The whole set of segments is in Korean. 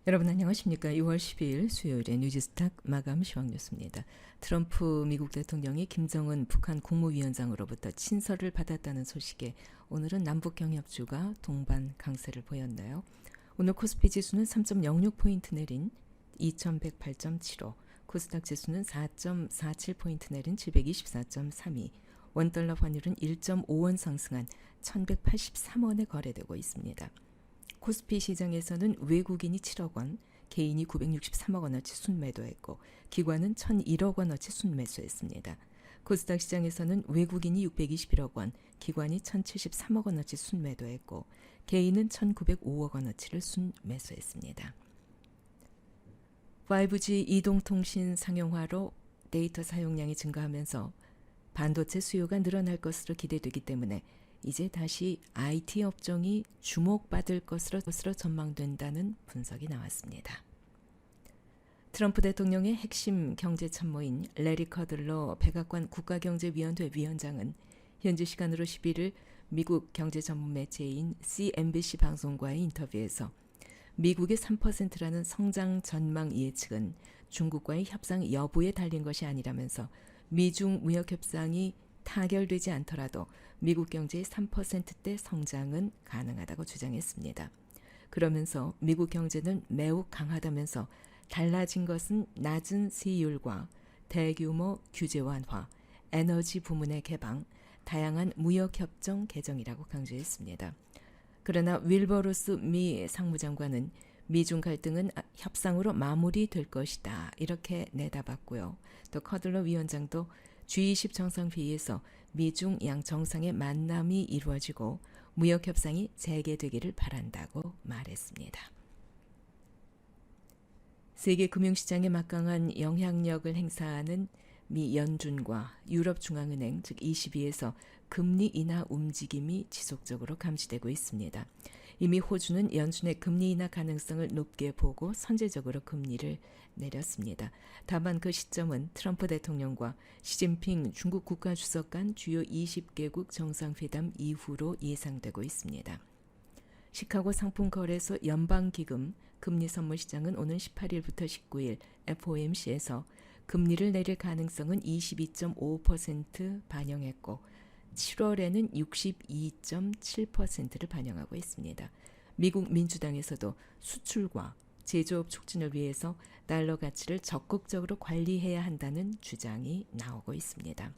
여러분 안녕하십니까? 6월 12일 수요일의 뉴지스탁 마감 시황 뉴스입니다. 트럼프 미국 대통령이 김정은 북한 국무위원장으로부터 친서를 받았다는 소식에 오늘은 남북 경협주가 동반 강세를 보였나요? 오늘 코스피 지수는 3.06포인트 내린 2108.75, 코스닥 지수는 4.47포인트 내린 724.32, 원달러 환율은 1.5원 상승한 1183원에 거래되고 있습니다. 코스피 시장에서는 외국인이 7억 원, 개인이 963억 원어치 순매도했고 기관은 1,001억 원어치 순매수했습니다. 코스닥 시장에서는 외국인이 621억 원, 기관이 1,073억 원어치 순매도했고 개인은 1,905억 원어치를 순매수했습니다. 5G 이동통신 상용화로 데이터 사용량이 증가하면서 반도체 수요가 늘어날 것으로 기대되기 때문에 이제 다시 IT 업종이 주목받을 것으로 전망된다는 분석이 나왔습니다. 트럼프 대통령의 핵심 경제참모인 레리 커들러 백악관 국가경제위원회 위원장은 현지 시간으로 11일 미국 경제 전문 매체인 CNBC 방송과의 인터뷰에서 미국의 3%라는 성장 전망 예측은 중국과의 협상 여부에 달린 것이 아니라면서 미중 무역 협상이 타결되지 않더라도 미국 경제의 3%대 성장은 가능하다고 주장했습니다. 그러면서 미국 경제는 매우 강하다면서 달라진 것은 낮은 세율과 대규모 규제 완화, 에너지 부문의 개방, 다양한 무역협정 개정이라고 강조했습니다. 그러나 윌버로스 미 상무장관은 미중 갈등은 협상으로 마무리될 것이다 이렇게 내다봤고요. 또 커들러 위원장도 G20 정상회의에서 미중 양 정상의 만남이 이루어지고 무역협상이 재개되기를 바란다고 말했습니다. 세계 금융시장에 막강한 영향력을 행사하는 미 연준과 유럽중앙은행 즉 ECB에서 금리 인하 움직임이 지속적으로 감지되고 있습니다. 이미 호주는 연준의 금리 인하 가능성을 높게 보고 선제적으로 금리를 내렸습니다. 다만 그 시점은 트럼프 대통령과 시진핑 중국 국가주석 간 주요 20개국 정상회담 이후로 예상되고 있습니다. 시카고 상품거래소 연방기금 금리선물시장은 오는 18일부터 19일 FOMC에서 금리를 내릴 가능성은 22.5% 반영했고 7월에는 62.7%를 반영하고 있습니다. 미국 민주당에서도 수출과 제조업 촉진을 위해서 달러 가치를 적극적으로 관리해야 한다는 주장이 나오고 있습니다.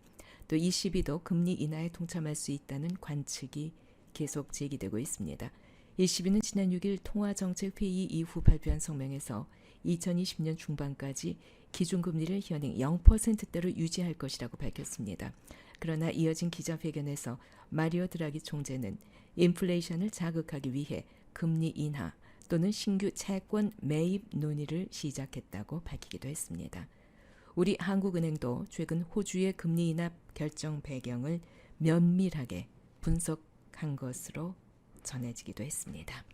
또 ECB도 금리 인하에 동참할 수 있다는 관측이 계속 제기되고 있습니다. ECB는 지난 6일 통화정책회의 이후 발표한 성명에서 2020년 중반까지 기준금리를 현행 0%대로 유지할 것이라고 밝혔습니다. 그러나 이어진 기자회견에서 마리오 드라기 총재는 인플레이션을 자극하기 위해 금리 인하 또는 신규 채권 매입 논의를 시작했다고 밝히기도 했습니다. 우리 한국은행도 최근 호주의 금리 인하 결정 배경을 면밀하게 분석한 것으로 전해지기도 했습니다.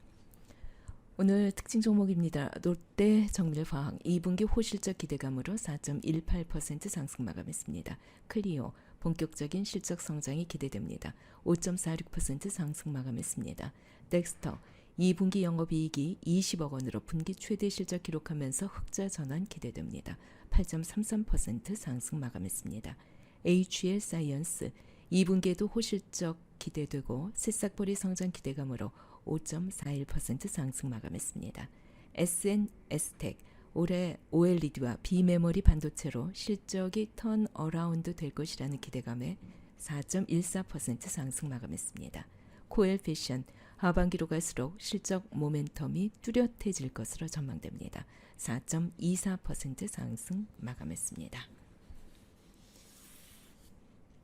오늘 특징 종목입니다. 롯데 정밀화학 2분기 호실적 기대감으로 4.18% 상승 마감했습니다. 클리오 본격적인 실적 성장이 기대됩니다. 5.46% 상승 마감했습니다. 덱스터 2분기 영업이익이 20억 원으로 분기 최대 실적 기록하면서 흑자 전환 기대됩니다. 8.33% 상승 마감했습니다. HL 사이언스 2분기에도 호실적 기대되고 새싹벌이 성장 기대감으로 5.41% 상승 마감했습니다. SNS텍 올해 OLED와 비메모리 반도체로 실적이 턴어라운드 될 것이라는 기대감에 4.14% 상승 마감했습니다. 코엘패션 하반기로 갈수록 실적 모멘텀이 뚜렷해질 것으로 전망됩니다. 4.24% 상승 마감했습니다.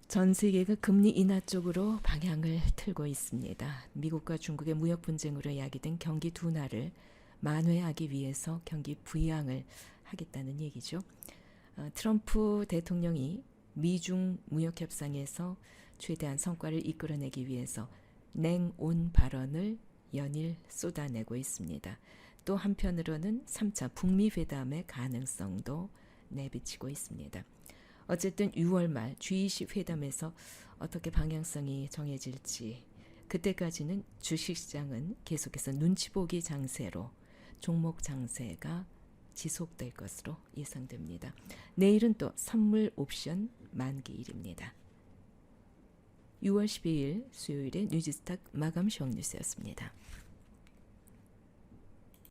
전 세계가 금리 인하 쪽으로 방향을 틀고 있습니다. 미국과 중국의 무역 분쟁으로 야기된 경기 둔화를 만회하기 위해서 경기 부양을 하겠다는 얘기죠. 트럼프 대통령이 미중 무역 협상에서 최대한 성과를 이끌어내기 위해서 냉온 발언을 연일 쏟아내고 있습니다. 또 한편으로는 3차 북미 회담의 가능성도 내비치고 있습니다. 어쨌든 6월 말 G20 회담에서 어떻게 방향성이 정해질지 그때까지는 주식시장은 계속해서 눈치 보기 장세로 종목 장세가 지속될 것으로 예상됩니다. 내일은 또 선물 옵션 만기일입니다. 6월 12일 수요일의 뉴지스탁 마감 시황 뉴스였습니다.